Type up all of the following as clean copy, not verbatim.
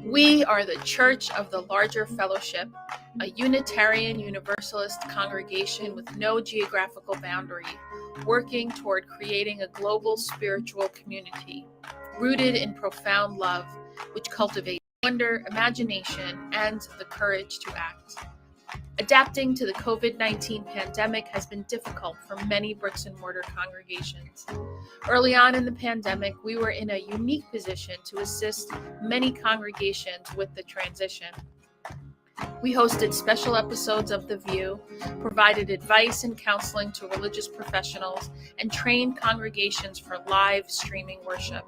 We are the Church of the Larger Fellowship, a Unitarian Universalist congregation with no geographical boundary, working toward creating a global spiritual community, rooted in profound love, which cultivates wonder, imagination, and the courage to act. Adapting to the COVID-19 pandemic has been difficult for many bricks and mortar congregations. Early on in the pandemic, we were in a unique position to assist many congregations with the transition. We hosted special episodes of The VUU, provided advice and counseling to religious professionals, and trained congregations for live streaming worship,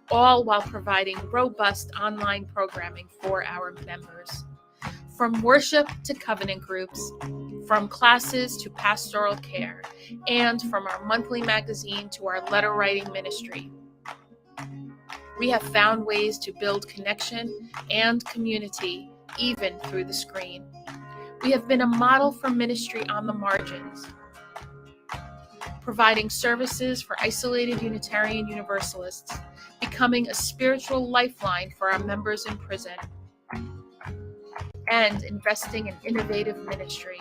all while providing robust online programming for our members. From worship to covenant groups, from classes to pastoral care, and from our monthly magazine to our letter writing ministry, we have found ways to build connection and community even through the screen. We have been a model for ministry on the margins, providing services for isolated Unitarian Universalists, becoming a spiritual lifeline for our members in prison, and investing in innovative ministry.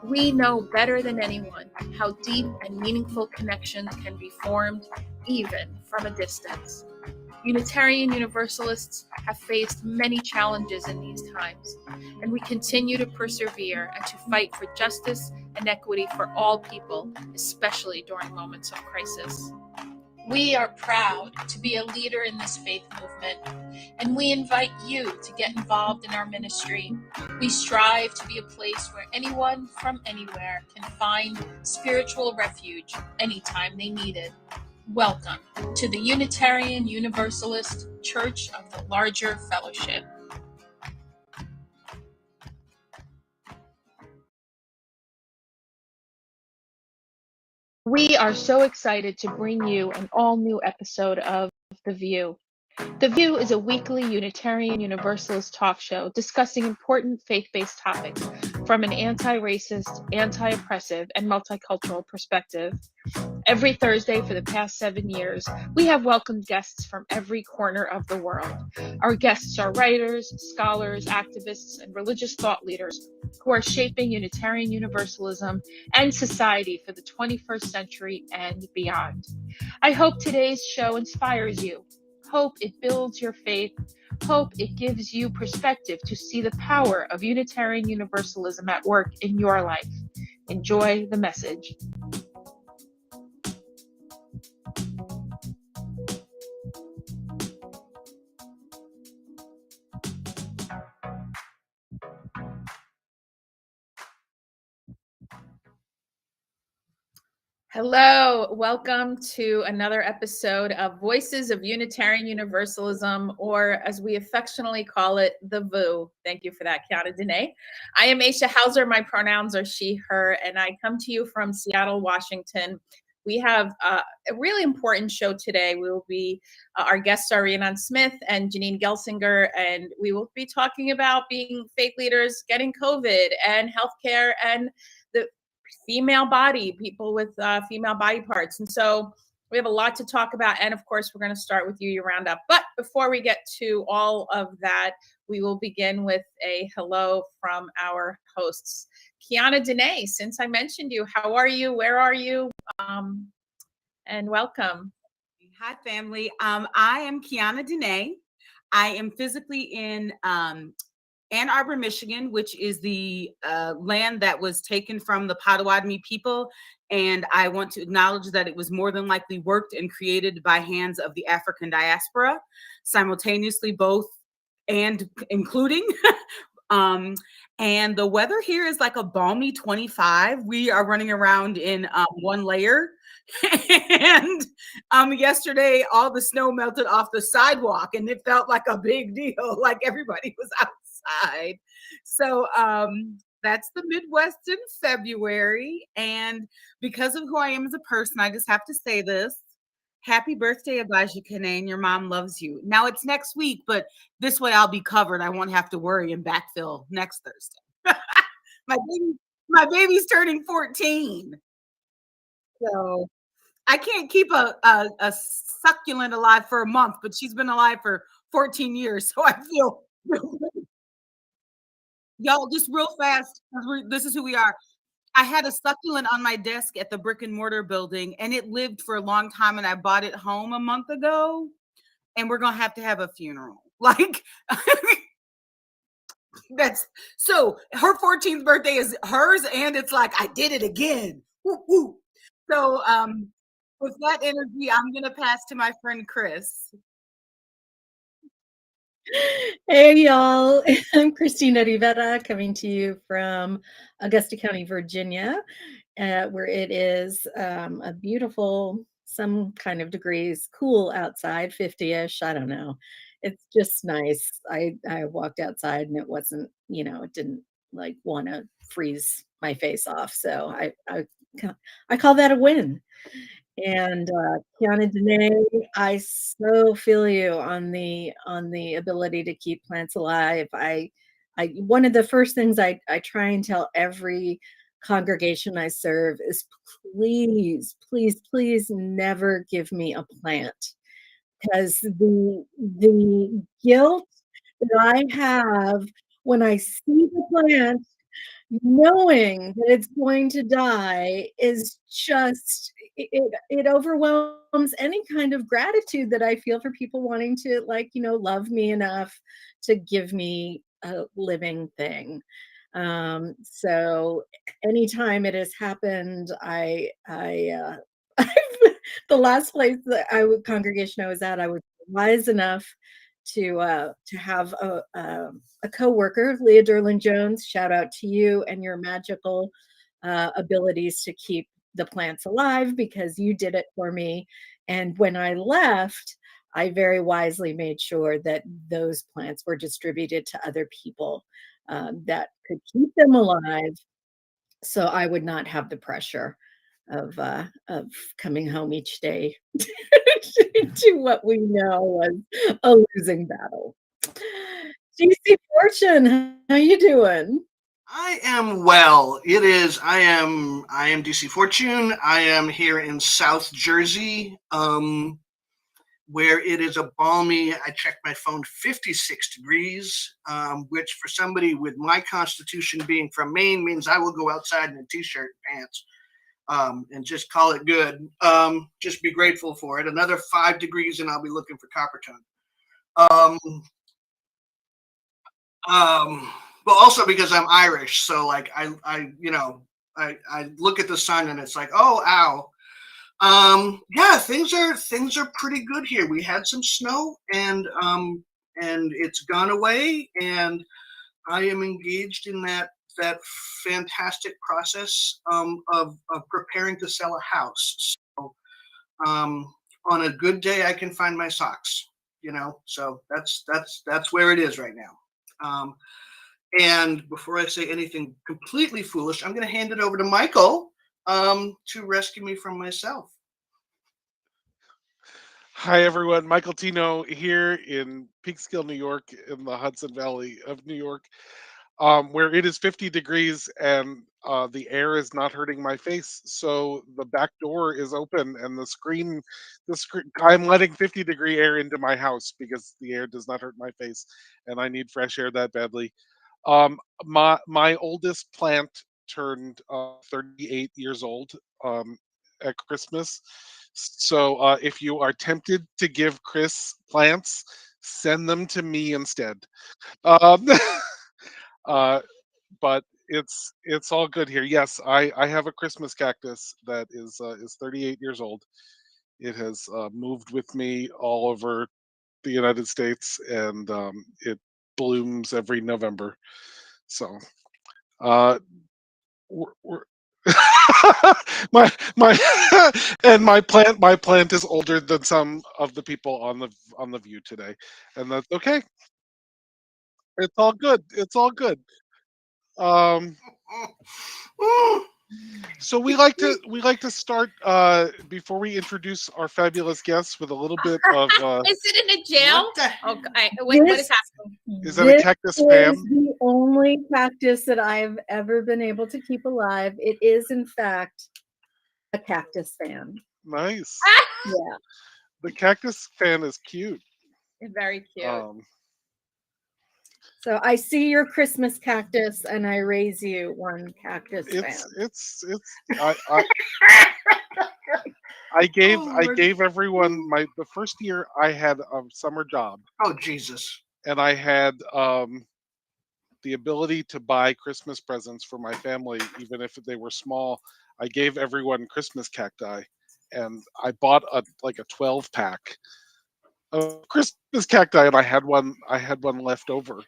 We know better than anyone how deep and meaningful connections can be formed even from a distance. Unitarian Universalists have faced many challenges in these times, and we continue to persevere and to fight for justice and equity for all people, especially during moments of crisis. We are proud to be a leader in this faith movement, and we invite you to get involved in our ministry. We strive to be a place where anyone from anywhere can find spiritual refuge anytime they need it. Welcome to the Unitarian Universalist Church of the Larger Fellowship. We are so excited to bring you an all-new episode of The VUU. The VUU is a weekly Unitarian Universalist talk show discussing important faith-based topics from an anti-racist, anti-oppressive, and multicultural perspective. Every Thursday for the past 7 years, we have welcomed guests from every corner of the world. Our guests are writers, scholars, activists, and religious thought leaders who are shaping Unitarian Universalism and society for the 21st century and beyond. I hope today's show inspires you. Hope it builds your faith. Hope it gives you perspective to see the power of Unitarian Universalism at work in your life. Enjoy the message. Hello, welcome to another episode of Voices of Unitarian Universalism, or as we affectionately call it, the VUU. Thank you for that, Kiana Dene. I am Aisha Hauser. My pronouns are she, her, and I come to you from Seattle, Washington. We have a really important show today. We will be, our guests are Rhiannon Smith and Janine Gelsinger, and we will be talking about being faith leaders, getting COVID, and healthcare, and the female body, people with female body parts. And so we have a lot to talk about. And of course, we're going to start with UU Roundup. But before we get to all of that, we will begin with a hello from our hosts. Kiana Dene, since I mentioned you, how are you? Where are you? And welcome. Hi, family. I am Kiana Dene. I am physically in Ann Arbor, Michigan, which is the land that was taken from the Potawatomi people. And I want to acknowledge that it was more than likely worked and created by hands of the African diaspora, simultaneously both and including. And the weather here is like a balmy 25. We are running around in one layer. And yesterday, all the snow melted off the sidewalk and it felt like a big deal, like everybody was outside. So that's the Midwest in February. And because of who I am as a person, I just have to say this. Happy birthday, Aisha Hauser. Your mom loves you. Now it's next week, but this way I'll be covered. I won't have to worry and backfill next Thursday. My baby's turning 14. So I can't keep a succulent alive for a month, but she's been alive for 14 years. So I feel y'all just real fast. This is who we are. I had a succulent on my desk at the brick and mortar building, and it lived for a long time. And I bought it home a month ago, and we're gonna have to have a funeral. Like that's so. Her 14th birthday is hers, and it's like I did it again. Woo, woo. So, with that energy, I'm gonna pass to my friend Chris. Hey, y'all. I'm Christina Rivera coming to you from Augusta County, Virginia, where it is a beautiful, some kind of degrees, cool outside, 50-ish. I don't know. It's just nice. I walked outside and it wasn't, it didn't like want to freeze my face off. So I call that a win. And Kiana Dene, I so feel you on the ability to keep plants alive. I one of the first things I try and tell every congregation I serve is please, please, please never give me a plant, because the guilt that I have when I see the plant knowing that it's going to die is just it overwhelms any kind of gratitude that I feel for people wanting to love me enough to give me a living thing. So anytime it has happened, the last place that congregation I was at, I was wise enough to have a coworker, Leah Derlin Jones. Shout out to you and your magical abilities to keep the plants alive, because you did it for me. And when I left, I very wisely made sure that those plants were distributed to other people that could keep them alive, so I would not have the pressure of coming home each day to what we know was a losing battle. DC Fortune, how you doing? I am well. I am DC Fortune. I am here in South Jersey, where it is a balmy, I checked my phone, 56 degrees, which for somebody with my constitution being from Maine means I will go outside in a t-shirt and pants. And just call it good. Just be grateful for it. Another 5 degrees and I'll be looking for Coppertone. But also because I'm Irish, so like I look at the sun and it's like, oh, ow. Yeah, things are pretty good here. We had some snow and it's gone away, and I am engaged in that fantastic process of preparing to sell a house. So on a good day, I can find my socks. So that's where it is right now. And before I say anything completely foolish, I'm going to hand it over to Michael to rescue me from myself. Hi, everyone. Michael Tino here in Peekskill, New York, in the Hudson Valley of New York, where it is 50 degrees and the air is not hurting my face. So the back door is open and the screen, I'm letting 50-degree air into my house because the air does not hurt my face and I need fresh air that badly. My oldest plant turned 38 years old at Christmas. So if you are tempted to give Chris plants, send them to me instead. Um, but it's all good here. Yes, I have a Christmas cactus that is 38 years old. It has moved with me all over the United States, and it blooms every November. So, we're my and my plant is older than some of the people on the view today, and that's okay. It's all good. It's all good. Um, so we like to start before we introduce our fabulous guests with a little bit of Is it in a jail? What Okay. Wait, what is happening? is that a cactus fan? This is the only cactus that I've ever been able to keep alive. It is, in fact, a cactus fan. Nice. Yeah. The cactus fan is cute. Very cute. So I see your Christmas cactus, and I raise you one cactus fan. I gave everyone the first year I had a summer job. Oh Jesus! And I had the ability to buy Christmas presents for my family, even if they were small. I gave everyone Christmas cacti, and I bought a 12-pack of Christmas cacti, and I had one left over,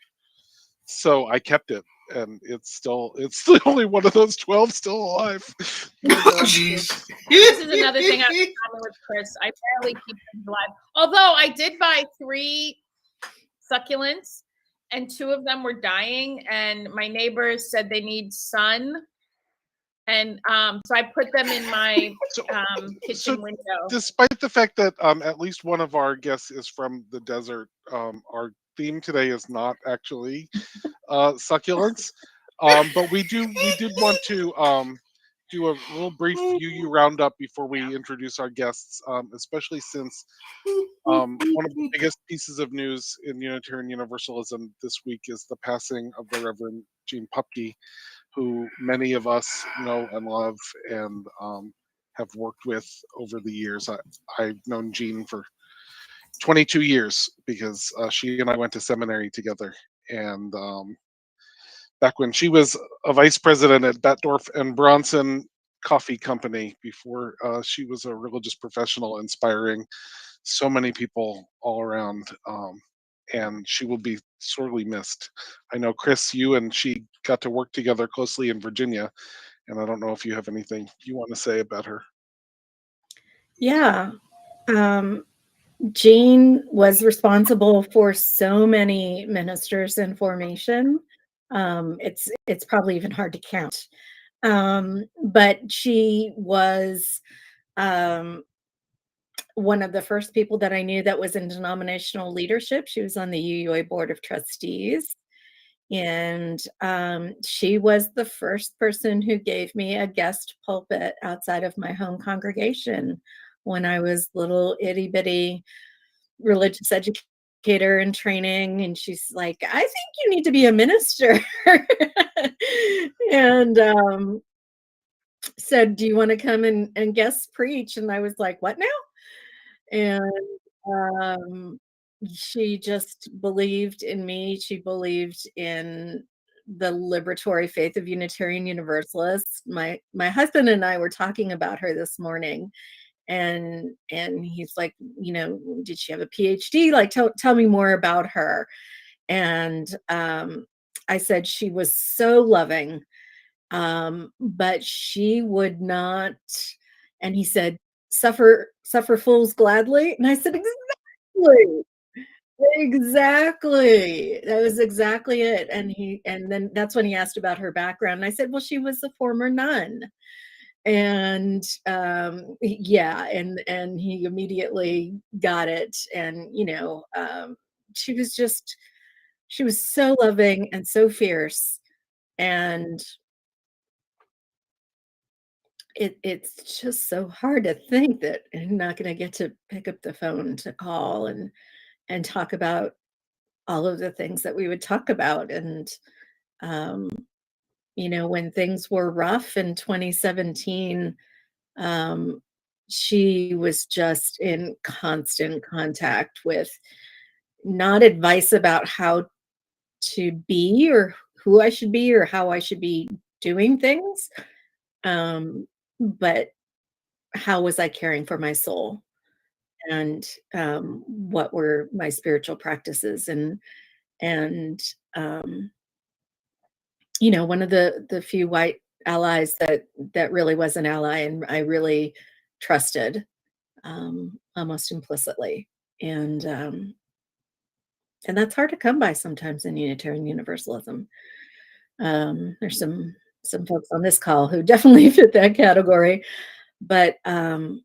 so I kept it, and it's the only one of those 12 still alive. Oh jeez! This is another thing I have in common with Chris. I barely keep them alive. Although I did buy 3 succulents, and 2 of them were dying, and my neighbors said they need sun, and so I put them in my kitchen window. Despite the fact that at least one of our guests is from the desert, our theme today is not actually succulents, but we did want to do a little brief VUU roundup before we introduce our guests, especially since one of the biggest pieces of news in Unitarian Universalism this week is the passing of the Reverend Pupke, who many of us know and love and have worked with over the years. I've known Jean for 22 years because she and I went to seminary together, and back when she was a vice president at Bettdorf and Bronson Coffee Company, before she was a religious professional inspiring so many people all around, and she will be sorely missed. I know, Chris, you and she got to work together closely in Virginia, and I don't know if you have anything you want to say about her. Yeah. Jean was responsible for so many ministers in formation. It's probably even hard to count. But she was one of the first people that I knew that was in denominational leadership. She was on the UUA Board of Trustees. And she was the first person who gave me a guest pulpit outside of my home congregation when I was little itty bitty religious educator in training. And she's like, I think you need to be a minister. And said, do you want to come and guest preach? And I was like, what now? And she just believed in me. She believed in the liberatory faith of Unitarian Universalists. My husband and I were talking about her this morning, and he's like, did she have a PhD? Like, tell me more about her. And I said she was so loving, but she would not. And he said, suffer fools gladly. And I said, exactly. That was exactly it. And then that's when he asked about her background. And I said, well, she was a former nun. And yeah, and he immediately got it. And she was so loving and so fierce. And it's just so hard to think that I'm not going to get to pick up the phone to call and talk about all of the things that we would talk about. And when things were rough in 2017, she was just in constant contact with not advice about how to be or who I should be or how I should be doing things, but how was I caring for my soul, and what were my spiritual practices, and one of the few white allies that really was an ally and I really trusted, almost implicitly, and that's hard to come by sometimes in Unitarian Universalism. There's some folks on this call who definitely fit that category, but I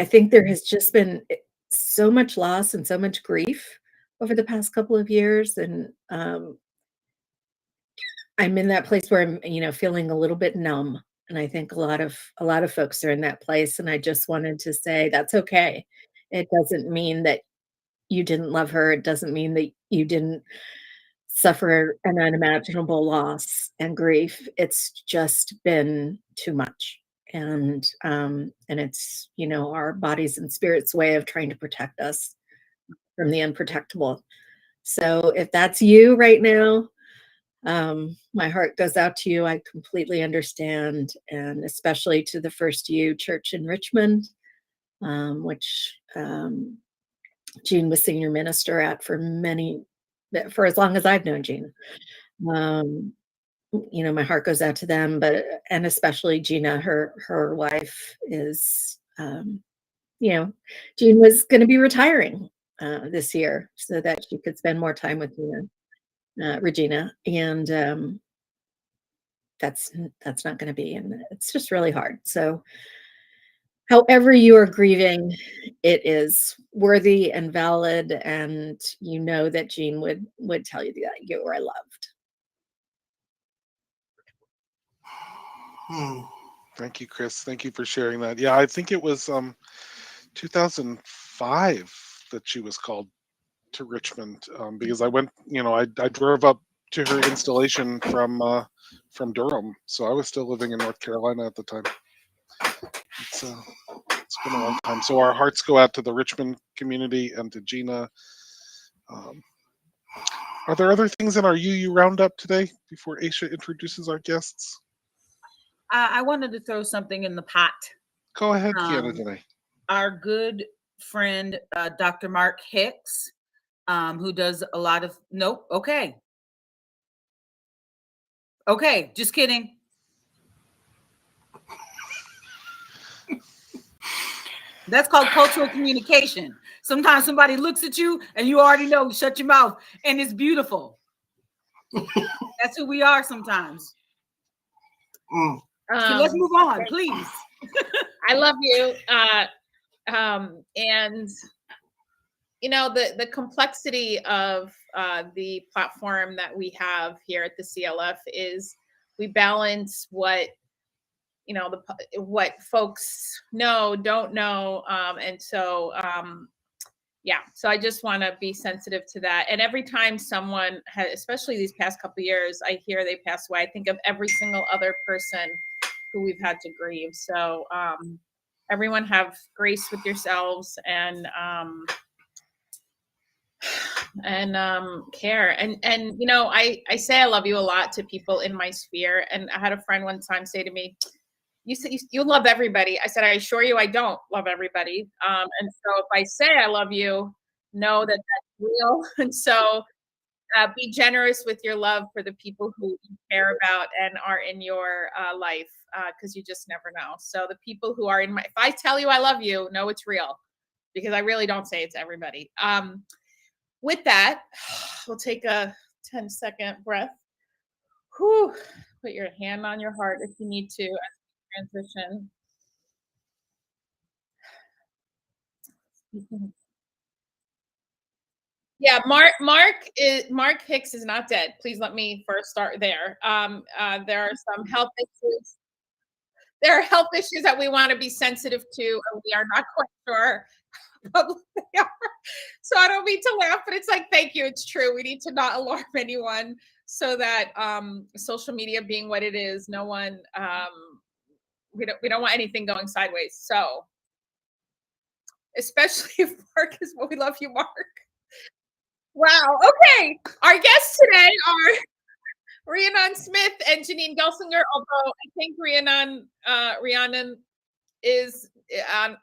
think there has just been so much loss and so much grief over the past couple of years, and I'm in that place where I'm, feeling a little bit numb, and I think a lot of folks are in that place. And I just wanted to say that's okay. It doesn't mean that you didn't love her. It doesn't mean that you didn't suffer an unimaginable loss and grief. It's just been too much. And it's, you know, our bodies and spirits way of trying to protect us from the unprotectable. So if that's you right now, my heart goes out to you. I completely understand, and especially to the First U Church in Richmond, which Jean was senior minister at for as long as I've known Jean. You know, my heart goes out to them, and especially Gina, her wife is, you know, Jean was going to be retiring this year so that she could spend more time with Regina, and that's not going to be, and it's just really hard. So however you are grieving, it is worthy and valid, and you know that Jean would tell you that you are loved. Thank you, Chris. Thank you for sharing that. Yeah, I think it was 2005 that she was called to Richmond, because I went, you know, I drove up to her installation from Durham, so I was still living in North Carolina at the time. It's been a long time. So our hearts go out to the Richmond community and to Gina. Are there other things in our UU roundup today before Aisha introduces our guests? I wanted to throw something in the pot. Go ahead, Kiana, today. Our good friend, Dr. Mark Hicks, who does a lot of, nope, okay, just kidding. That's called cultural communication. Sometimes somebody looks at you and you already know, shut your mouth, and it's beautiful. That's who we are sometimes. So let's move on, please. I love you. And you know, the complexity of the platform that we have here at the CLF is we balance what, you know, what folks know, don't know. And so, yeah, so I just want to be sensitive to that. And every time someone has, especially these past couple of years, I hear they pass away, I think of every single other person who we've had to grieve. So everyone have grace with yourselves and care. And you know, I say I love you a lot to people in my sphere. And I had a friend one time say to me, you say you love everybody. I said, I assure you I don't love everybody. And so if I say I love you, know that that's real. And so be generous with your love for the people who you care about and are in your life, because you just never know. So the people who are in my, if I tell you I love you, know it's real, because I really don't say it to everybody. With that, we'll take a 10-second breath. Whew. Put your hand on your heart if you need to as we transition. Yeah, Mark Hicks is not dead. Please let me first start there. There are some health issues. There are health issues that we want to be sensitive to, and we are not quite sure how they are. So I don't mean to laugh, but it's like, thank you. It's true. We need to not alarm anyone, so that social media being what it is, no one, we don't want anything going sideways. So, especially if Mark is, well, we love you, Mark. Wow. Okay. Our guests today are Rhiannon Smith and Janine Gelsinger, although I think Rhiannon is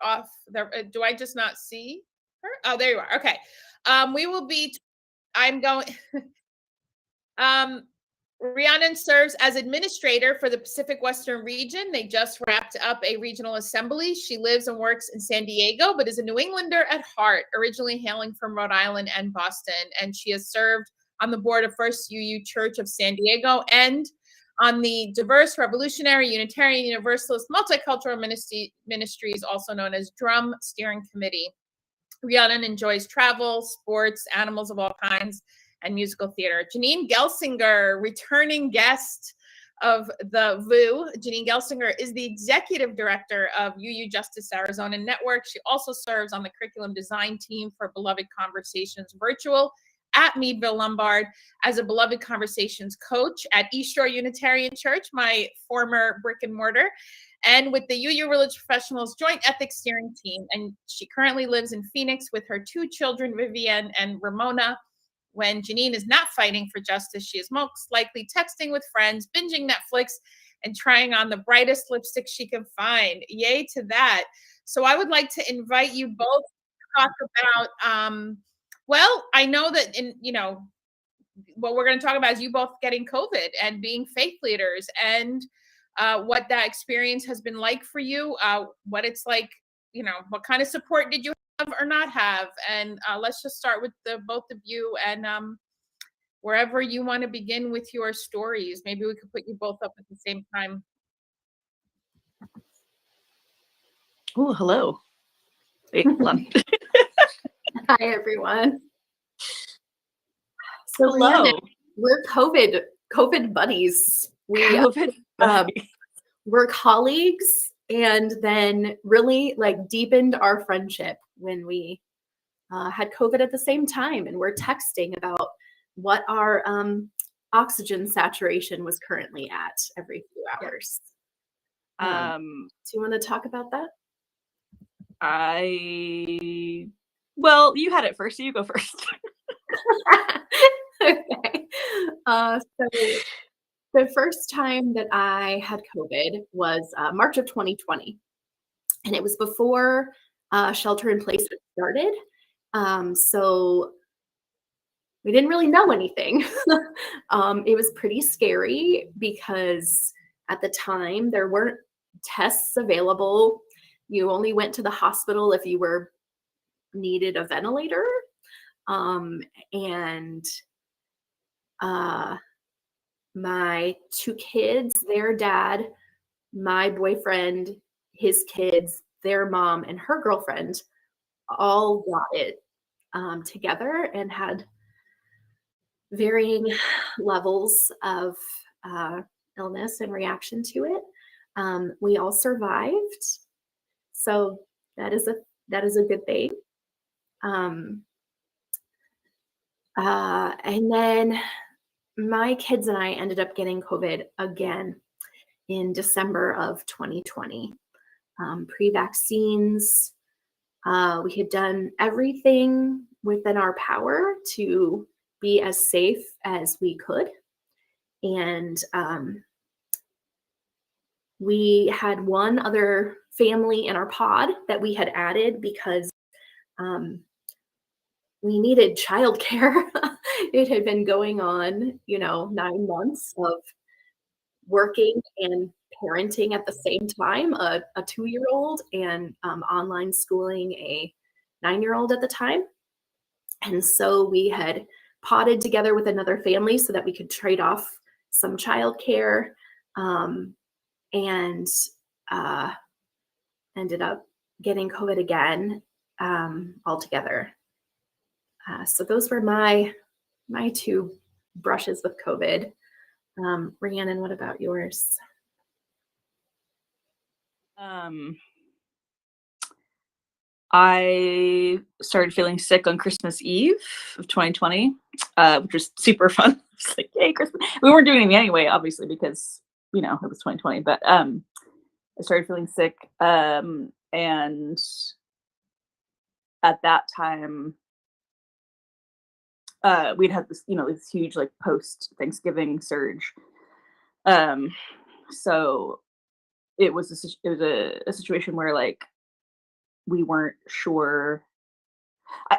off there. Do I just not see her? Oh, there you are. Okay. We will be, I'm going, Rhiannon serves as administrator for the Pacific Western region. They just wrapped up a regional assembly. She lives and works in San Diego, but is a New Englander at heart, originally hailing from Rhode Island and Boston. And she has served on the board of First UU Church of San Diego and on the diverse, revolutionary, Unitarian, Universalist, multicultural ministries, also known as Drum Steering Committee. Rhiannon enjoys travel, sports, animals of all kinds, and musical theater. Janine Gelsinger, returning guest, of the VUU. Janine Gelsinger is the executive director of UU Justice Arizona Network. She also serves on the curriculum design team for Beloved Conversations Virtual at Meadville Lombard, as a Beloved Conversations coach at East Shore Unitarian Church, my former brick and mortar, and with the UU Religious Professionals Joint Ethics Steering Team. And she currently lives in Phoenix with her 2 children, Vivian and Ramona. When Janine is not fighting for justice, she is most likely texting with friends, binging Netflix, and trying on the brightest lipstick she can find. Yay to that. So I would like to invite you both to talk about, well, I know that what we're going to talk about is you both getting COVID and being faith leaders, and what that experience has been like for you, what it's like, what kind of support did you have or not have? And let's just start with the both of you, and wherever you want to begin with your stories. Maybe we could put you both up at the same time. Oh, hello. Wait, hold on. Hi, everyone. So Hello. Rhiannon, we're COVID buddies. COVID buddies. We're colleagues, and then really deepened our friendship when we had COVID at the same time, and we're texting about what our oxygen saturation was currently at every few hours. Do you want to talk about that? Well, you had it first, so you go first. Okay. So the first time that I had COVID was March of 2020, and it was before shelter in place had started. So we didn't really know anything. It was pretty scary because at the time there weren't tests available. You only went to the hospital if you needed a ventilator. And my 2 kids, their dad, my boyfriend, his kids, their mom, and her girlfriend all got it together and had varying levels of illness and reaction to it. We all survived, so that is a good thing. And then my kids and I ended up getting COVID again in December of 2020. Pre-vaccines, we had done everything within our power to be as safe as we could. And we had one other family in our pod that we had added because we needed childcare. It had been going on, 9 months of working and parenting at the same time, a 2-year-old, and online schooling a 9-year-old at the time. And so we had potted together with another family so that we could trade off some childcare, and ended up getting COVID again altogether. So those were my 2 brushes with COVID. Rhiannon, what about yours? I started feeling sick on Christmas Eve of 2020, which was super fun. It's like, yay, Christmas. We weren't doing anything anyway, obviously, because, it was 2020. But I started feeling sick. And at that time, we'd had this, this huge post-Thanksgiving surge. So it was a situation where we weren't sure.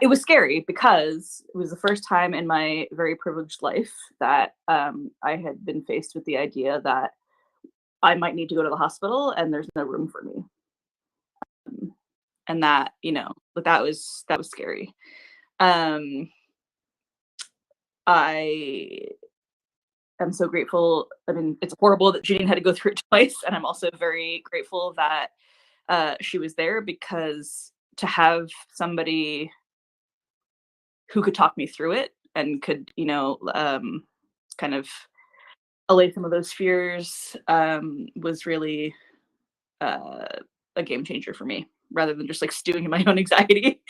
It was scary because it was the first time in my very privileged life that I had been faced with the idea that I might need to go to the hospital and there's no room for me. And that, that was scary. I am so grateful. I mean, it's horrible that Janine had to go through it twice. And I'm also very grateful that she was there, because to have somebody who could talk me through it and could, kind of allay some of those fears was really a game changer for me, rather than just like stewing in my own anxiety.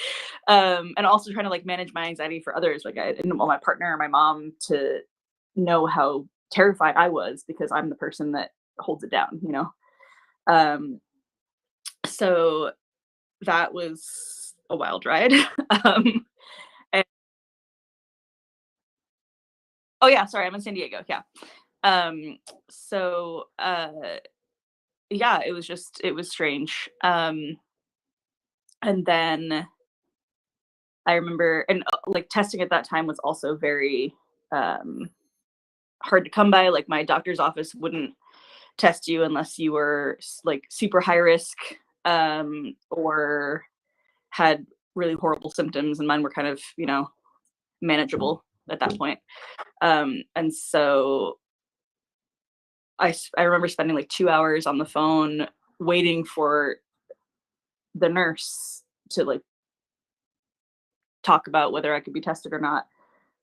And also trying to like manage my anxiety for others. Like I didn't want my partner or my mom to know how terrified I was, because I'm the person that holds it down, you know? So that was a wild ride. And, oh yeah, sorry, I'm in San Diego. Yeah. So yeah, it was strange. And then I remember, and like testing at that time was also very hard to come by. Like my doctor's office wouldn't test you unless you were like super high risk or had really horrible symptoms, and mine were kind of, you know, manageable at that point. And so I remember spending like 2 hours on the phone waiting for the nurse to like talk about whether I could be tested or not.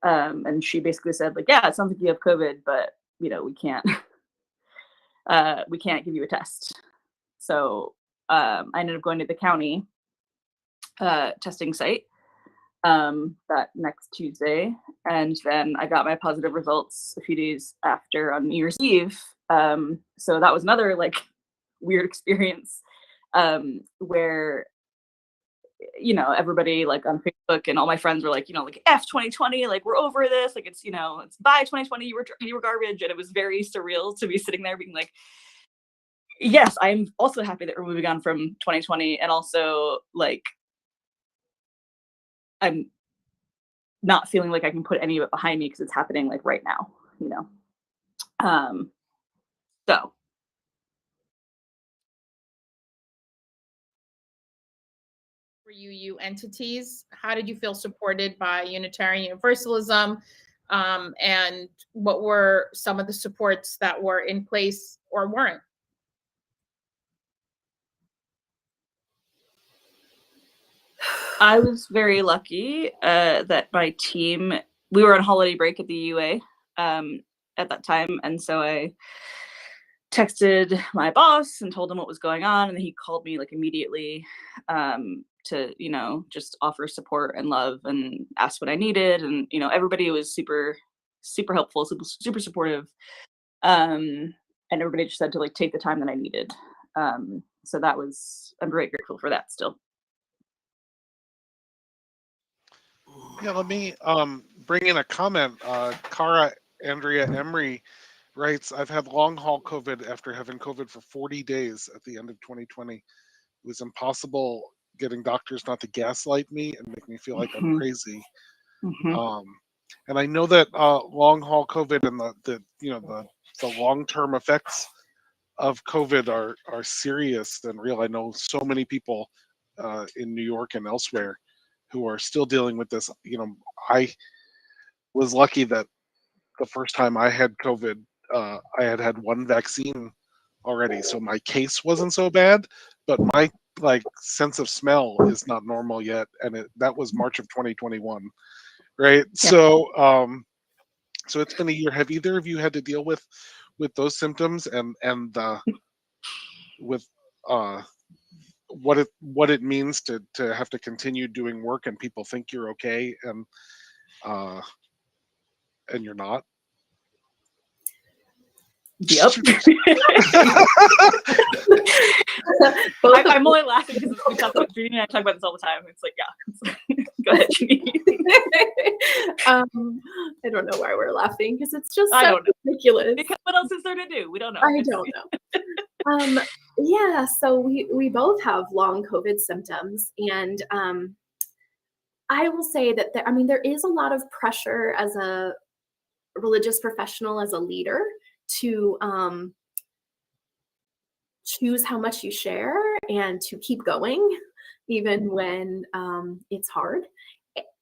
And she basically said like, yeah, it sounds like you have COVID, but you know, we can't give you a test. So I ended up going to the county testing site that next Tuesday. And then I got my positive results a few days after on New Year's Eve. So that was another like weird experience where, you know, everybody like on Facebook and all my friends were like, you know, like F 2020, like we're over this, like it's, you know, it's bye 2020, you were garbage. And it was very surreal to be sitting there being like, yes, I'm also happy that we're moving on from 2020, and also like I'm not feeling like I can put any of it behind me because it's happening like right now, you know. So For UU entities, how did you feel supported by Unitarian Universalism? And what were some of the supports that were in place or weren't? I was very lucky that my team, we were on holiday break at the UA at that time. And so I texted my boss and told him what was going on. And he called me like immediately to, you know, just offer support and love and ask what I needed. And, you know, everybody was super, super helpful, super supportive. And everybody just said to like take the time that I needed. So that was, I'm very grateful for that still. Yeah, let me bring in a comment. Cara Andrea Emery writes, I've had long haul COVID after having COVID for 40 days at the end of 2020. It was impossible getting doctors not to gaslight me and make me feel like I'm crazy. And I know that long haul COVID and the you know the long-term effects of COVID are serious and real. I know so many people in New York and elsewhere who are still dealing with this. You know, I was lucky that the first time I had COVID, I had one vaccine already, so my case wasn't so bad. But my like sense of smell is not normal yet, and that was March of 2021, right? Yeah. So it's been a year. Have either of you had to deal with those symptoms and with what it means to have to continue doing work and people think you're okay and you're not? Yep. I'm only laughing because we talk about Janine and I talk about this all the time. It's like, yeah. Go ahead, Janine. I don't know why we're laughing because it's just so ridiculous. Because what else is there to do? We don't know. I don't know. Yeah, so we both have long COVID symptoms, and I will say that there is a lot of pressure as a religious professional, as a leader, to choose how much you share and to keep going even when it's hard.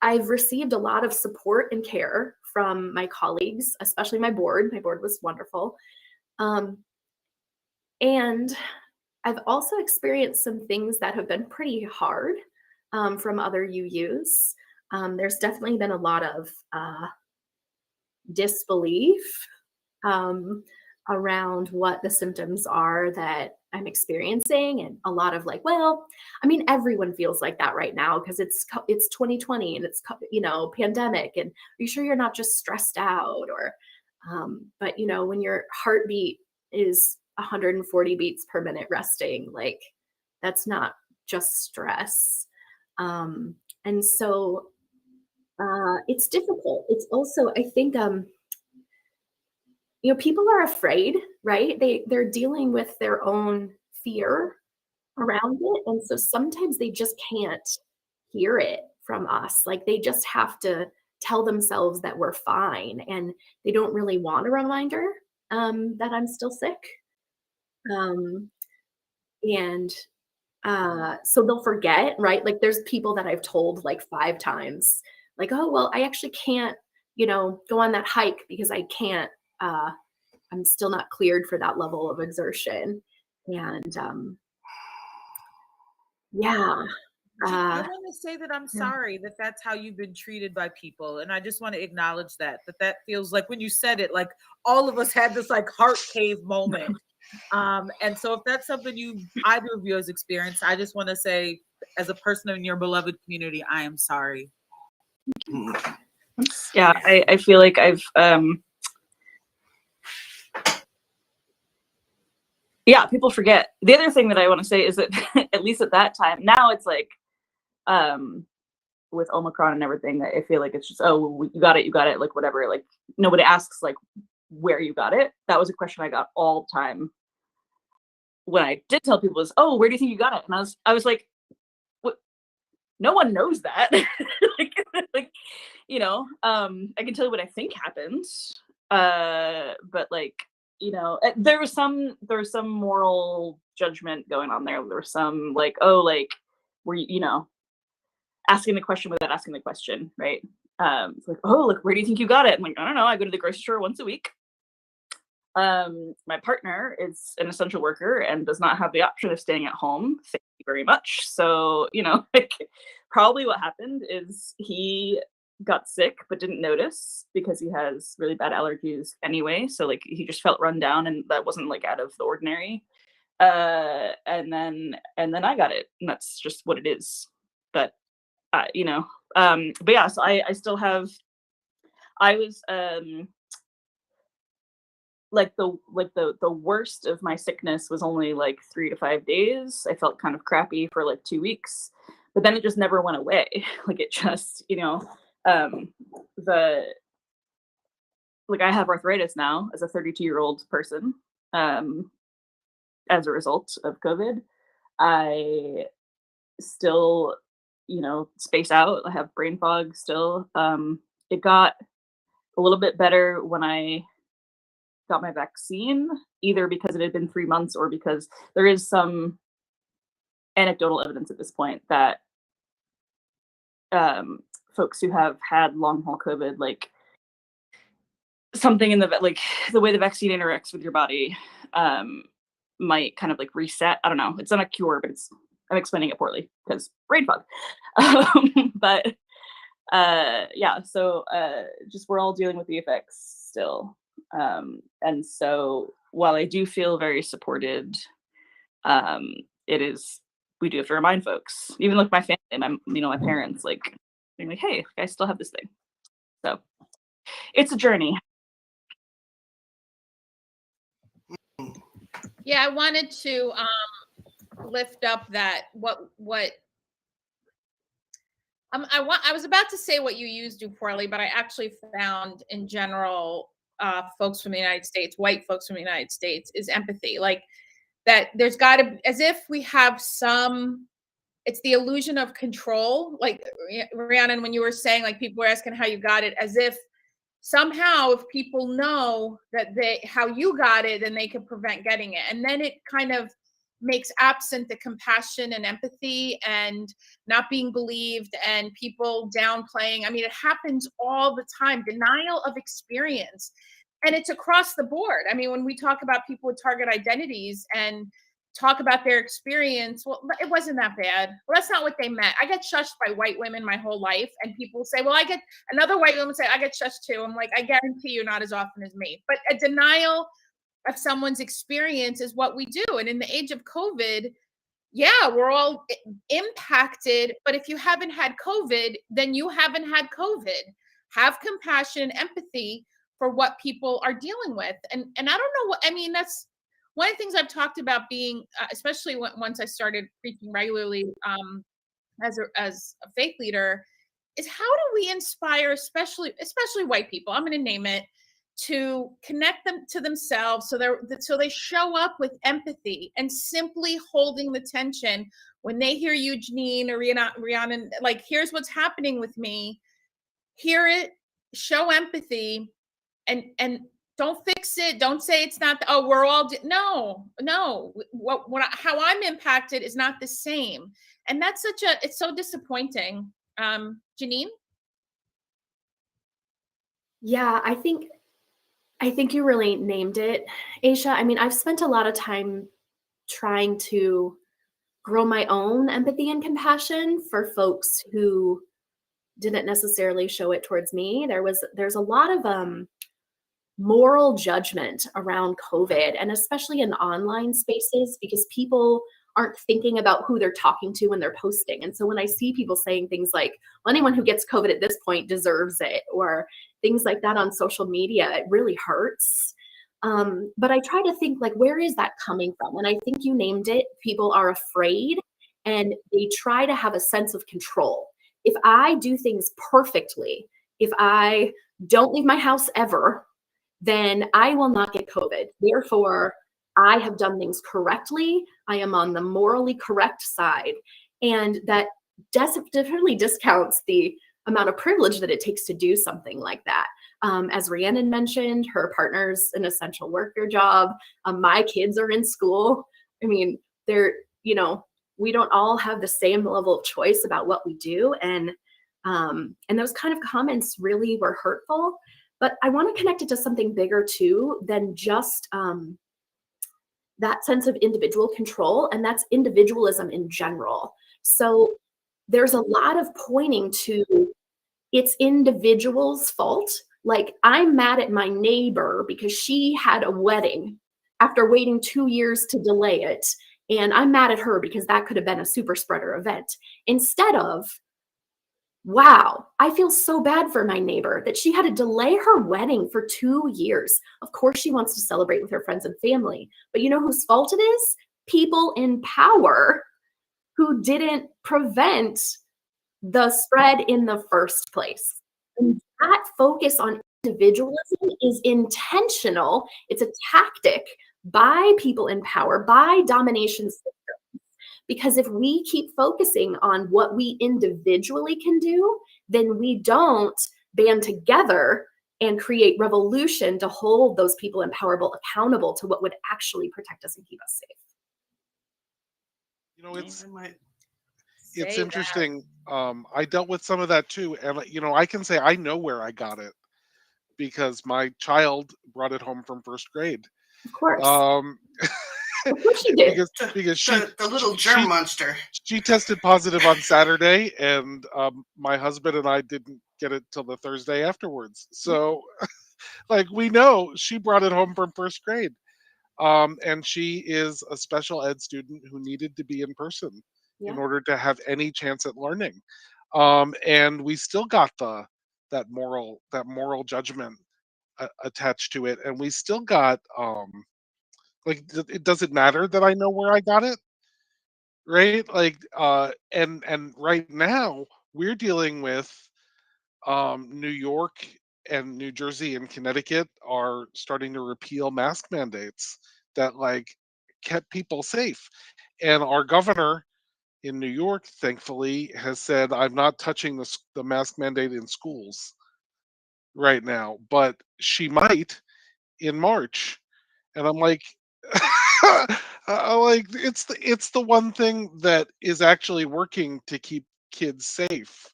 I've received a lot of support and care from my colleagues, especially my board. My board was wonderful. And I've also experienced some things that have been pretty hard from other UUs. There's definitely been a lot of disbelief around what the symptoms are that I'm experiencing, and a lot of like, well, I mean, everyone feels like that right now because it's 2020 and it's pandemic, and are you sure you're not just stressed out? Or but when your heartbeat is 140 beats per minute resting, like that's not just stress. And so it's difficult. It's also, I think, people are afraid, right? They're dealing with their own fear around it. And so sometimes they just can't hear it from us. Like they just have to tell themselves that we're fine. And they don't really want a reminder that I'm still sick. And so they'll forget, right? Like there's people that I've told like 5 times, like, oh, well, I actually can't, go on that hike because I can't, I'm still not cleared for that level of exertion. And yeah. I want to say that I'm sorry that that's how you've been treated by people. And I just want to acknowledge that feels like when you said it, like all of us had this like heart cave moment. And so if that's something either of you has experienced, I just want to say, as a person in your beloved community, I am sorry. Yeah, I feel like I've yeah, people forget. The other thing that I want to say is that at least at that time, now it's like with Omicron and everything, I feel like it's just, oh, you got it, like whatever. Like nobody asks like where you got it. That was a question I got all the time when I did tell people was, oh, where do you think you got it? And I was like, what? No one knows that. like, I can tell you what I think happened. But like, there was some moral judgment going on there. There was some like, oh, like, were you, asking the question without asking the question, right? It's like, oh, look, where do you think you got it? I'm like, I don't know. I go to the grocery store once a week. My partner is an essential worker and does not have the option of staying at home. Thank you very much. So, like, probably what happened is he got sick but didn't notice because he has really bad allergies anyway. So like he just felt run down, and that wasn't like out of the ordinary. And then I got it, and that's just what it is. But but yeah, so I still have. I was like the worst of my sickness was only like 3 to 5 days. I felt kind of crappy for like 2 weeks, but then it just never went away. Like it just, I have arthritis now as a 32-year-old person, as a result of COVID. I still, space out. I have brain fog still. It got a little bit better when I got my vaccine, either because it had been 3 months or because there is some anecdotal evidence at this point that folks who have had long haul COVID, like something in the way the vaccine interacts with your body might kind of like reset. I don't know. It's not a cure, but I'm explaining it poorly because brain fog. But yeah, so just we're all dealing with the effects still. And so while I do feel very supported, we do have to remind folks, even like my family, my parents, like being like, hey, I still have this thing. So it's a journey. Yeah, I wanted to lift up that I was about to say what UUs do poorly, but I actually found in general, folks from the United States, white folks from the United States, is empathy. Like that there's got to, as if we have it's the illusion of control. Like Rhiannon, when you were saying, like people were asking how you got it, as if somehow if people know that how you got it, then they can prevent getting it. And then it kind of makes absent the compassion and empathy and not being believed and people downplaying. I mean, it happens all the time, denial of experience. And it's across the board. I mean, when we talk about people with target identities and talk about their experience. Well, it wasn't that bad. Well, that's not what they meant. I get shushed by white women my whole life, and people say, well, I get another white woman say, I get shushed too. I'm like, I guarantee you not as often as me. But a denial of someone's experience is what we do. And in the age of COVID, yeah, we're all impacted. But if you haven't had COVID, then you haven't had COVID. Have compassion and empathy for what people are dealing with. And I don't know what, I mean, that's one of the things I've talked about being, especially once I started preaching regularly as a faith leader, is how do we inspire, especially white people, I'm going to name it, to connect them to themselves, so they show up with empathy and simply holding the tension when they hear you, Janine or Rhiannon, like, here's what's happening with me. Hear it, show empathy, and don't fix it. Don't say it's not. Oh, we're all no. How I'm impacted is not the same, and that's it's so disappointing. Janine. Yeah, I think you really named it, Aisha. I mean, I've spent a lot of time trying to grow my own empathy and compassion for folks who didn't necessarily show it towards me. There's a lot of moral judgment around COVID, and especially in online spaces, because people aren't thinking about who they're talking to when they're posting. And so when I see people saying things like, well, anyone who gets COVID at this point deserves it, or things like that on social media, it really hurts. But I try to think, like, where is that coming from? And I think you named it. People are afraid and they try to have a sense of control. If I do things perfectly, if I don't leave my house ever, then I will not get COVID. Therefore, I have done things correctly. I am on the morally correct side. And that definitely discounts the amount of privilege that it takes to do something like that. As Rhiannon mentioned, her partner's an essential worker job. My kids are in school. I mean, we don't all have the same level of choice about what we do. And those kind of comments really were hurtful. But I want to connect it to something bigger too than just that sense of individual control, and that's individualism in general. So there's a lot of pointing to it's individuals' fault. Like, I'm mad at my neighbor because she had a wedding after waiting 2 years to delay it, and I'm mad at her because that could have been a super spreader event. Instead of, wow, I feel so bad for my neighbor that she had to delay her wedding for 2 years. Of course, she wants to celebrate with her friends and family. But you know whose fault it is? People in power who didn't prevent the spread in the first place. And that focus on individualism is intentional. It's a tactic by people in power, by domination systems. Because if we keep focusing on what we individually can do, then we don't band together and create revolution to hold those people in power accountable to what would actually protect us and keep us safe. You know, it's interesting. I dealt with some of that too, and I can say I know where I got it because my child brought it home from first grade. Of course. Of course she did. Because the little germ monster. She tested positive on Saturday, and my husband and I didn't get it till the Thursday afterwards. So, like, we know she brought it home from first grade. And she is a special ed student who needed to be in person in order to have any chance at learning. And we still got that moral judgment attached to it, and we still got like, it doesn't matter that I know where I got it, right? Like, and right now we're dealing with New York and New Jersey and Connecticut are starting to repeal mask mandates that, like, kept people safe. And our governor in New York, thankfully, has said, I'm not touching the mask mandate in schools right now, but she might in March. And I'm like, it's the one thing that is actually working to keep kids safe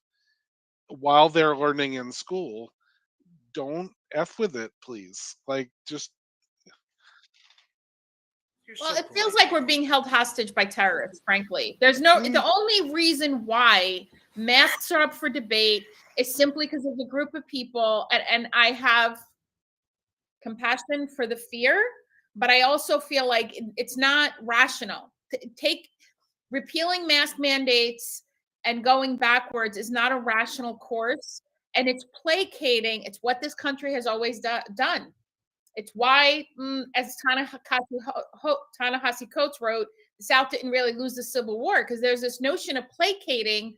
while they're learning in school. Don't F with it, please. Like, just Well, it feels like we're being held hostage by terrorists, frankly. There's no, the only reason why masks are up for debate is simply because of the group of people, and I have compassion for the fear, but I also feel like it's not rational. Take repealing mask mandates and going backwards is not a rational course, and it's placating. It's what this country has always done. It's why, as Ta-Nehisi Coates wrote, the South didn't really lose the Civil War, because there's this notion of placating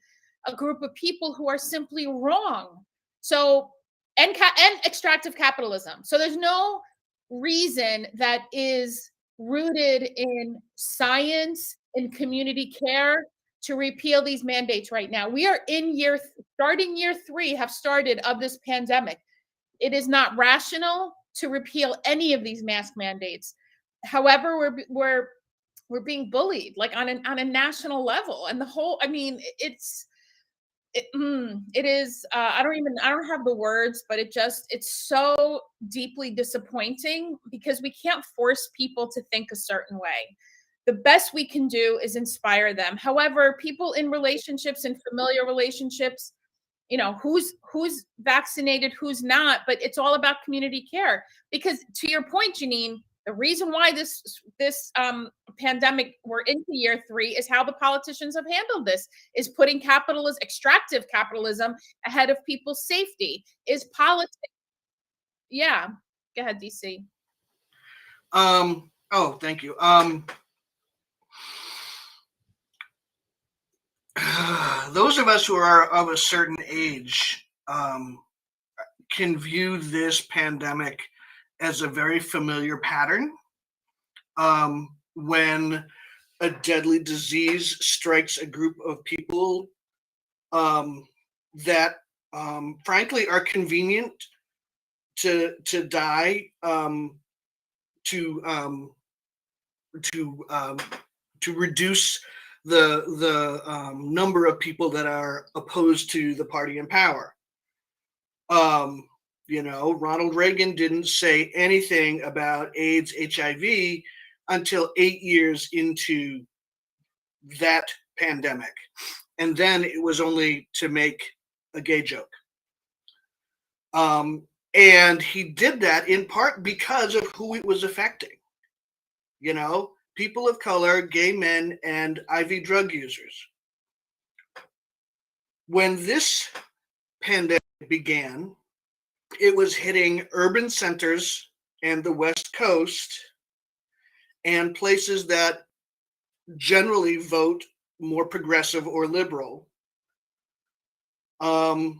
a group of people who are simply wrong. So, and extractive capitalism. So there's no reason that is rooted in science and community care to repeal these mandates right now. We are in starting year 3 have started of this pandemic. It is not rational to repeal any of these mask mandates. However, we're being bullied, like on a national level, and the whole. I mean, it is. I don't have the words, but it's so deeply disappointing, because we can't force people to think a certain way. The best we can do is inspire them. However, people in relationships and familiar relationships, who's vaccinated, who's not, but it's all about community care. Because to your point, Janine, the reason why this pandemic, we're into year 3, is how the politicians have handled this, is putting extractive capitalism ahead of people's safety, is politics. Yeah, go ahead, DC. Oh, thank you. Those of us who are of a certain age can view this pandemic as a very familiar pattern. When a deadly disease strikes a group of people that frankly are convenient to die, to reduce the number of people that are opposed to the party in power. Ronald Reagan didn't say anything about AIDS, HIV until 8 years into that pandemic. And then it was only to make a gay joke. And he did that in part because of who it was affecting. People of color, gay men, and IV drug users. When this pandemic began, it was hitting urban centers and the West Coast and places that generally vote more progressive or liberal. And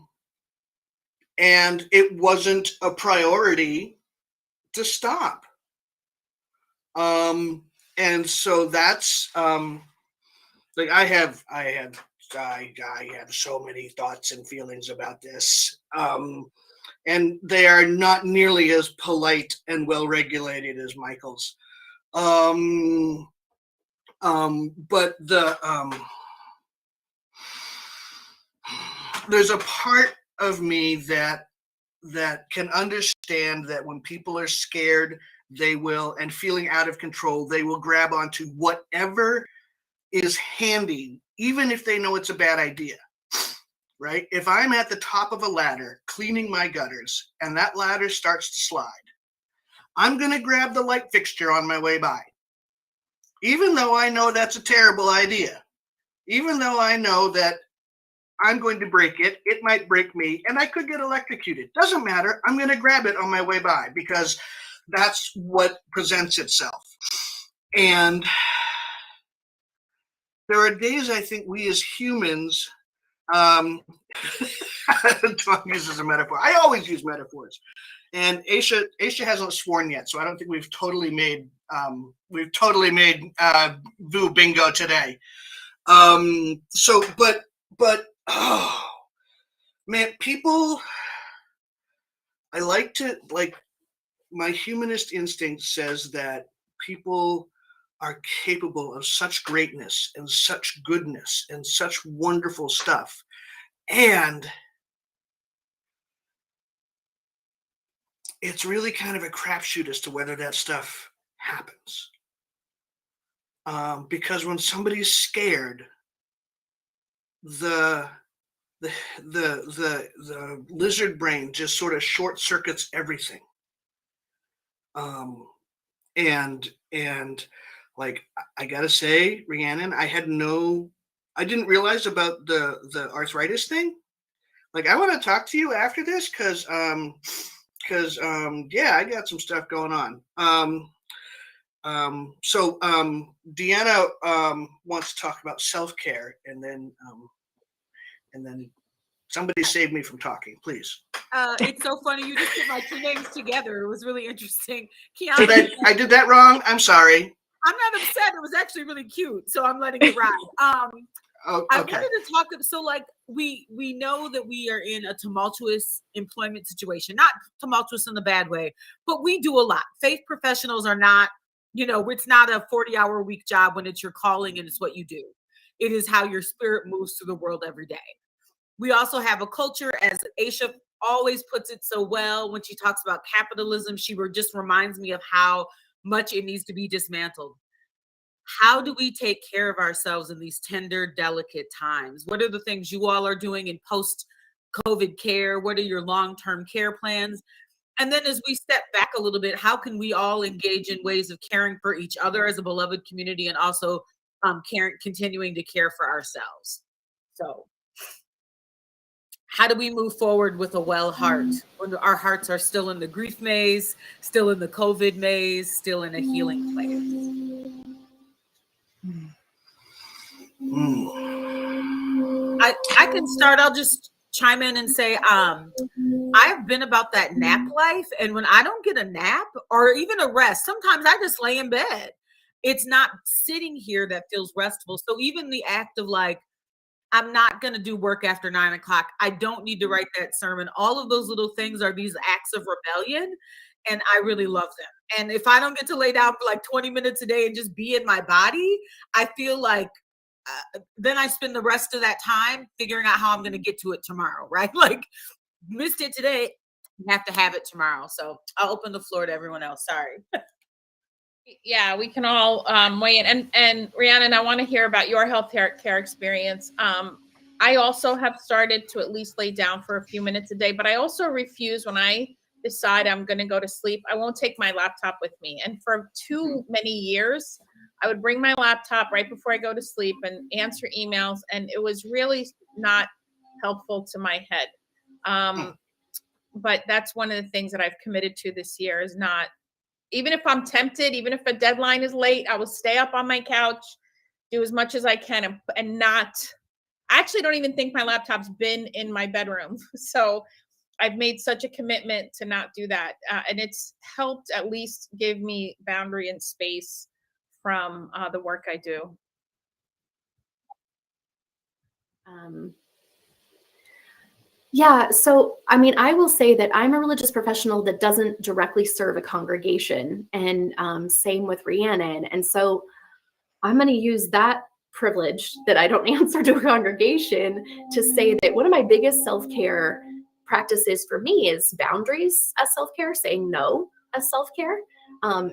it wasn't a priority to stop. And so that's like I have so many thoughts and feelings about this. And they are not nearly as polite and well regulated as Michael's. But there's a part of me that can understand that when people are scared, they will, and feeling out of control, they will grab onto whatever is handy, even if they know it's a bad idea, right? If I'm at the top of a ladder cleaning my gutters and that ladder starts to slide, I'm going to grab the light fixture on my way by. Even though I know that's a terrible idea, even though I know that I'm going to break it, it might break me, and I could get electrocuted. Doesn't matter. I'm going to grab it on my way by because that's what presents itself. And there are days I think we as humans, Tom uses a metaphor. I always use metaphors. And Aisha hasn't sworn yet, so I don't think we've totally made VUU bingo today. But oh man, people, my humanist instinct says that people are capable of such greatness and such goodness and such wonderful stuff. And it's really kind of a crapshoot as to whether that stuff happens. because when somebody's scared, the lizard brain just sort of short circuits everything. And like, I gotta say, Rhiannon, I didn't realize about the arthritis thing. Like, I want to talk to you after this because yeah, I got some stuff going on. So Deanna wants to talk about self-care, and then somebody save me from talking, please. It's so funny. You just put my two names together. It was really interesting. I did that wrong? I'm sorry. I'm not upset. It was actually really cute, so I'm letting it ride. Oh, I okay. wanted to talk. So, like, we know that we are in a tumultuous employment situation. Not tumultuous in the bad way, but we do a lot. Faith professionals are not, it's not a 40-hour week job when it's your calling and it's what you do. It is how your spirit moves through the world every day. We also have a culture, as Aisha always puts it so well when she talks about capitalism. She just reminds me of how much it needs to be dismantled. How do we take care of ourselves in these tender, delicate times? What are the things you all are doing in post-COVID care? What are your long-term care plans? And then as we step back a little bit, how can we all engage in ways of caring for each other as a beloved community, and also continuing to care for ourselves? So how do we move forward with a well heart when our hearts are still in the grief maze, still in the COVID maze, still in a healing place? I can start. I'll just chime in and say, I've been about that nap life. And when I don't get a nap or even a rest, sometimes I just lay in bed. It's not sitting here that feels restful. So even the act of like, I'm not going to do work after 9 o'clock. I don't need to write that sermon. All of those little things are these acts of rebellion. And I really love them. And if I don't get to lay down for like 20 minutes a day and just be in my body, I feel like then I spend the rest of that time figuring out how I'm going to get to it tomorrow, right? Like, missed it today, have to have it tomorrow. So I'll open the floor to everyone else. Sorry. Yeah, we can all weigh in. And Rhiannon, I want to hear about your health care experience. I also have started to at least lay down for a few minutes a day, but I also refuse when I decide I'm going to go to sleep. I won't take my laptop with me. And for too many years, I would bring my laptop right before I go to sleep and answer emails. And it was really not helpful to my head. But that's one of the things that I've committed to this year is not, even if I'm tempted, even if a deadline is late, I will stay up on my couch, do as much as I can and not, I actually don't even think my laptop's been in my bedroom. So I've made such a commitment to not do that. And it's helped at least give me boundary and space from the work I do. Yeah, so I mean, I will say that I'm a religious professional that doesn't directly serve a congregation, and same with Rhiannon. And so I'm going to use that privilege that I don't answer to a congregation to say that one of my biggest self-care practices for me is boundaries as self-care, saying no as self-care,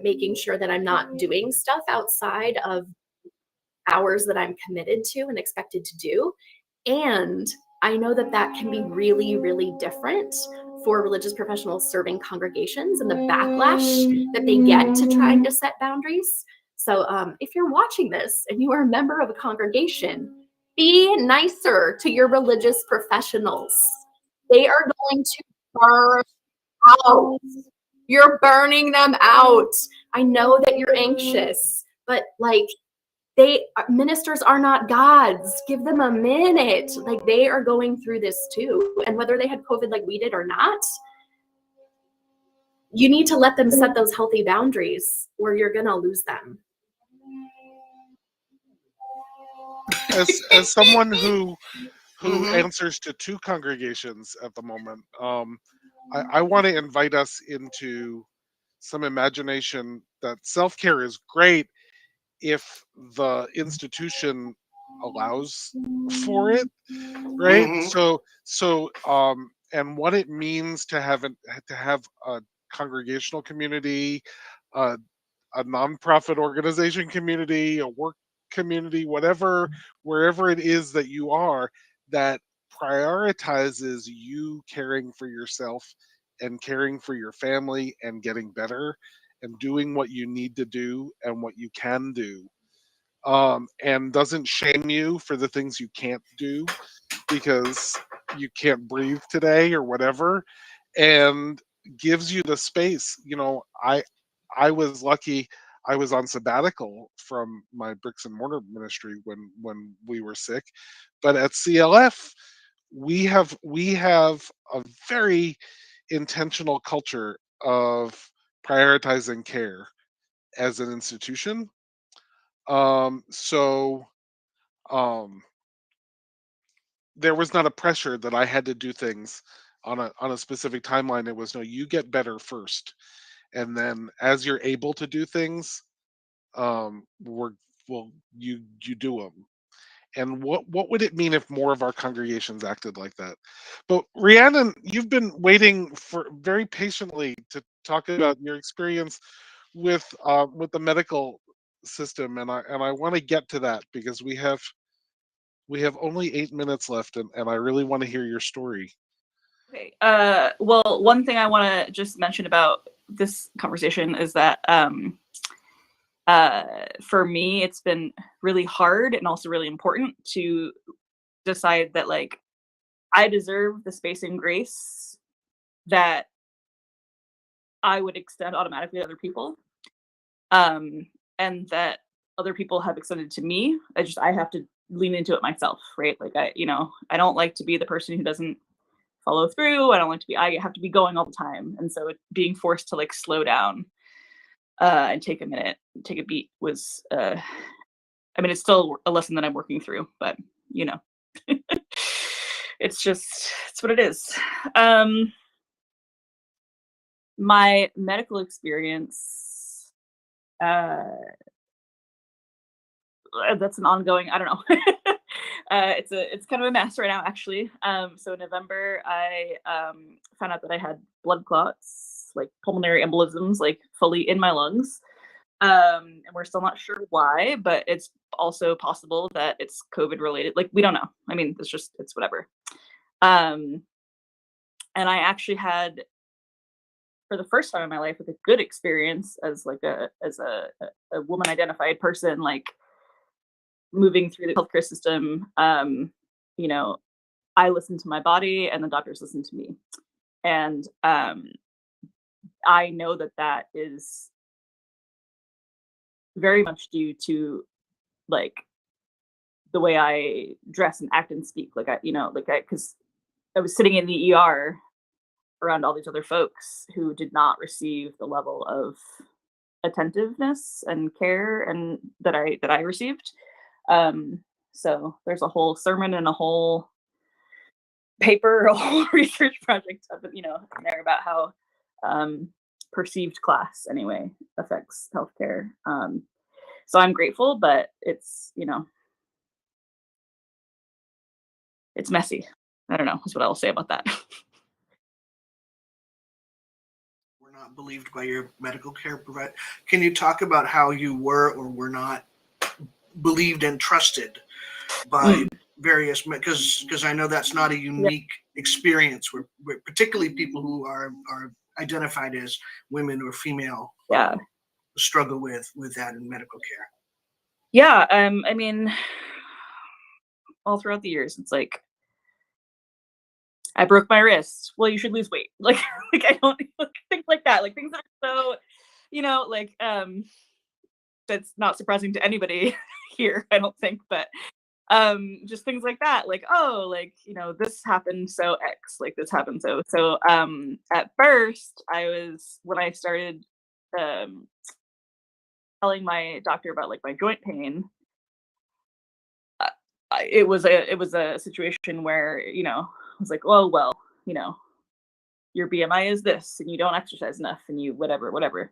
making sure that I'm not doing stuff outside of hours that I'm committed to and expected to do. And I know that that can be really, really different for religious professionals serving congregations and the backlash that they get to trying to set boundaries. So if you're watching this and you are a member of a congregation, be nicer to your religious professionals. They are going to burn out. You're burning them out. I know that you're anxious, but like, ministers are not gods. Give them a minute. Like, they are going through this too. And whether they had COVID like we did or not, you need to let them set those healthy boundaries or you're going to lose them. As someone who answers to 2 congregations at the moment, I want to invite us into some imagination that self-care is great if the institution allows for it, right? So and what it means to have a congregational community, a nonprofit organization community, a work community, whatever, wherever it is that you are, that prioritizes you caring for yourself and caring for your family and getting better and doing what you need to do and what you can do, and doesn't shame you for the things you can't do because you can't breathe today or whatever, and gives you the space. I was lucky. I was on sabbatical from my bricks and mortar ministry when we were sick, but at CLF we have a very intentional culture of prioritizing care as an institution. So there was not a pressure that I had to do things on a specific timeline. It was, no, you get better first, and then as you're able to do things, we're well, you do them. And what would it mean if more of our congregations acted like that? But Rhiannon, you've been waiting for very patiently to talk about your experience with the medical system, and I want to get to that because we have only 8 minutes left, and I really want to hear your story. Okay. Well, one thing I want to just mention about this conversation is that for me, it's been really hard and also really important to decide that, like, I deserve the space and grace that I would extend automatically to other people, and that other people have extended to me. I have to lean into it myself, right? Like, I don't like to be the person who doesn't follow through. I have to be going all the time. And so being forced to, like, slow down and take a minute, take a beat was, it's still a lesson that I'm working through, but it's what it is. My medical experience, that's an ongoing, I don't know. It's kind of a mess right now, actually. So in November, I found out that I had blood clots, like pulmonary embolisms, like fully in my lungs. And we're still not sure why, but it's also possible that it's COVID related. Like, we don't know. I mean, it's whatever. And I actually had, for the first time in my life, like, a good experience as a woman identified person, like, moving through the healthcare system. I listened to my body and the doctors listened to me. And I know that is very much due to, like, the way I dress and act and speak. Because I was sitting in the ER around all these other folks who did not receive the level of attentiveness and care and that I received. So there's a whole sermon and a whole paper, a whole research project in there about how perceived class, anyway, affects healthcare. So I'm grateful, but it's messy. I don't know, is what I'll say about that. We're not believed by your medical care provider. Can you talk about how you were or were not believed and trusted by various, because I know that's not a unique experience where particularly people who are identified as women or female struggle with that in medical care. Yeah, all throughout the years, it's like, I broke my wrist. Well, you should lose weight. Like I don't things like that. Like, things that are so, that's not surprising to anybody here, I don't think, but just things like that. Like, oh, like, this happened, so X, like, this happened, so at first, when I started telling my doctor about, like, my joint pain, it was a situation where, I was like, oh, well, your BMI is this, and you don't exercise enough, and you whatever.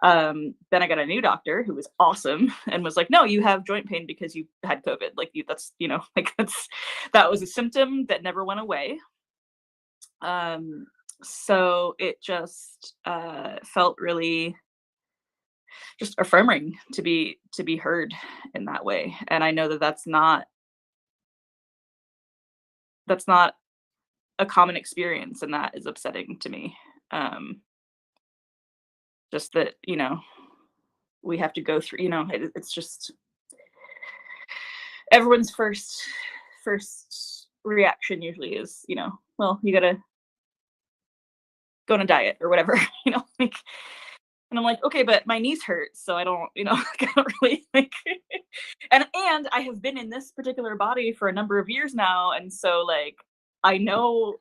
Then I got a new doctor who was awesome and was like, no, you have joint pain because you had COVID. Like, that was a symptom that never went away. So it just felt really just affirming to be heard in that way. And I know that that's not a common experience, and that is upsetting to me. Just that, we have to go through, it's just everyone's first reaction usually is, well, you gotta go on a diet or whatever, like, and I'm like, okay, but my knees hurt, so I don't, I don't really like, and I have been in this particular body for a number of years now, and so like, I know,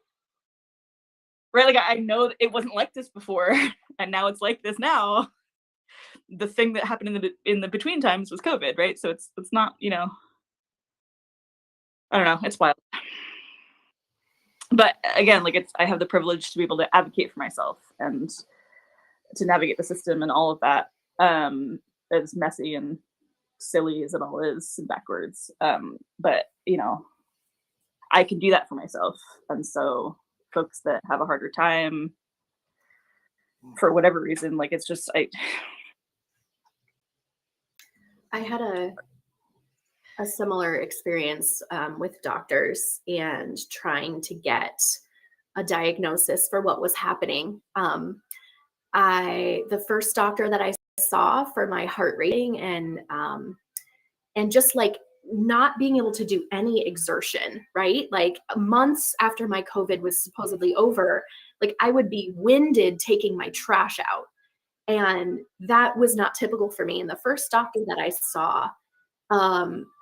right, like I know it wasn't like this before, and now it's like this now. The thing that happened in the between times was COVID, right? So it's not, I don't know, it's wild. But again, like I have the privilege to be able to advocate for myself and to navigate the system and all of that, as messy and silly as it all is and backwards. But I can do that for myself. And so folks that have a harder time for whatever reason, like it's just I had a similar experience with doctors and trying to get a diagnosis for what was happening. The first doctor that I saw for my heart rating and just like not being able to do any exertion, right? Like months after my COVID was supposedly over, like I would be winded taking my trash out. And that was not typical for me. And the first doctor that I saw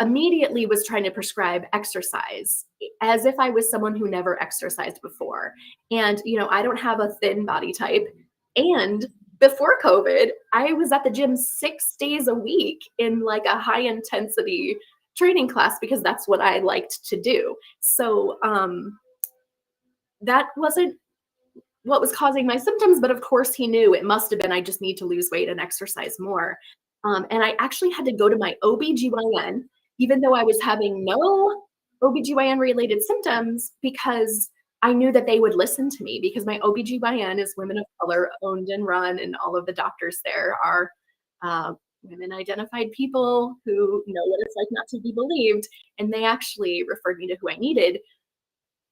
immediately was trying to prescribe exercise as if I was someone who never exercised before. And, I don't have a thin body type. And before COVID, I was at the gym 6 days a week in like a high intensity training class because that's what I liked to do. So that wasn't what was causing my symptoms, but of course he knew it must have been I just need to lose weight and exercise more. And I actually had to go to my OBGYN, even though I was having no OBGYN related symptoms, because I knew that they would listen to me, because my OBGYN is women of color, owned and run, and all of the doctors there are women identified people who know what it's like not to be believed. And they actually referred me to who I needed.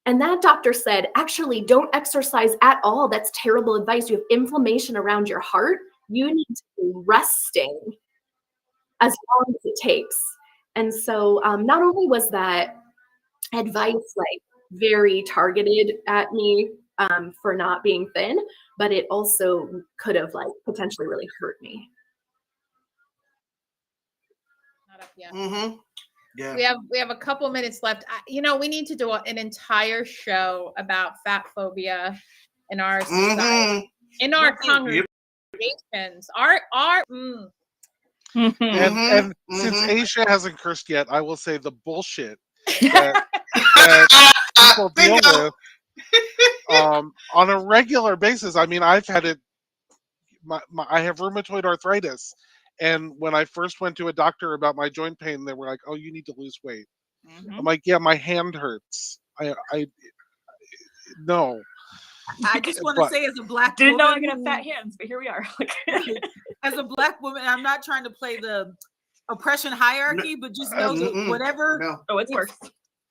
And that doctor said, actually, don't exercise at all. That's terrible advice. You have inflammation around your heart. You need to be resting as long as it takes. And so not only was that advice like very targeted at me for not being thin, but it also could have like potentially really hurt me. Not up yet. Mm-hmm. Yeah. We have a couple minutes left. We need to do an entire show about fat phobia in our society, in our congregations. And since Aisha hasn't cursed yet, I will say the bullshit that people deal with on a regular basis. I mean, I've had it. I have rheumatoid arthritis, and when I first went to a doctor about my joint pain, they were like, "Oh, you need to lose weight." Mm-hmm. I'm like, "Yeah, my hand hurts." No. I just want to say, as a Black didn't woman, know I could have fat hands, but here we are. As a Black woman, I'm not trying to play the oppression hierarchy, but just know that whatever. No. Oh, it's worse.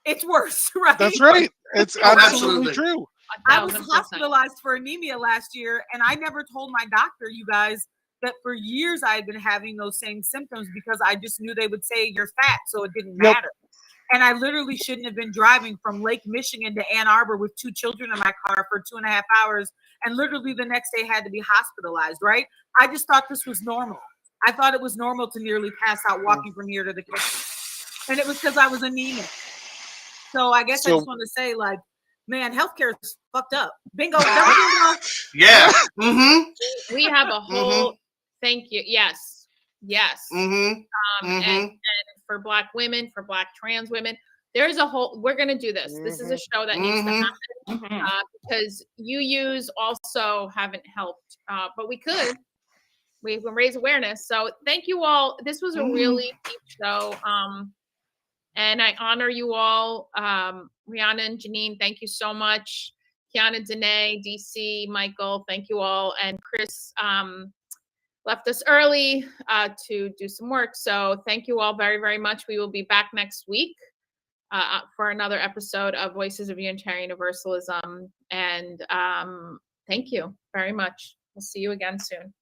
It's worse, right? That's right. It's absolutely true. I was hospitalized for anemia last year, and I never told my doctor, you guys, that for years I had been having those same symptoms, because I just knew they would say you're fat, so it didn't matter. And I literally shouldn't have been driving from Lake Michigan to Ann Arbor with 2 children in my car for 2.5 hours, and literally the next day had to be hospitalized, right? I just thought this was normal. I thought it was normal to nearly pass out walking from here to the kitchen. And it was because I was anemic. So I guess I just want to say, like, man, healthcare is fucked up. Bingo. Yeah. Mm-hmm. We have a whole, thank you. Yes. Mm-hmm. And for Black women, for Black trans women, there's a whole, we're going to do this. This is a show that needs to happen because UUs also haven't helped, but we can raise awareness. So thank you all. This was a really deep show. And I honor you all. Rhiannon, Janine, thank you so much. Kiana, Danae, DC, Michael, thank you all. And Chris, left us early to do some work. So thank you all very, very much. We will be back next week for another episode of Voices of Unitarian Universalism. And thank you very much. We'll see you again soon.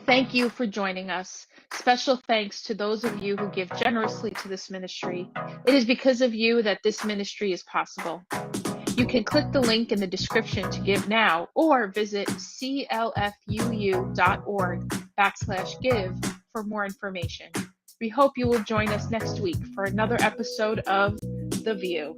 Thank you for joining us. Special thanks to those of you who give generously to this ministry. It is because of you that this ministry is possible. You can click the link in the description to give now, or visit CLFUU.org/give for more information. We hope you will join us next week for another episode of The VUU.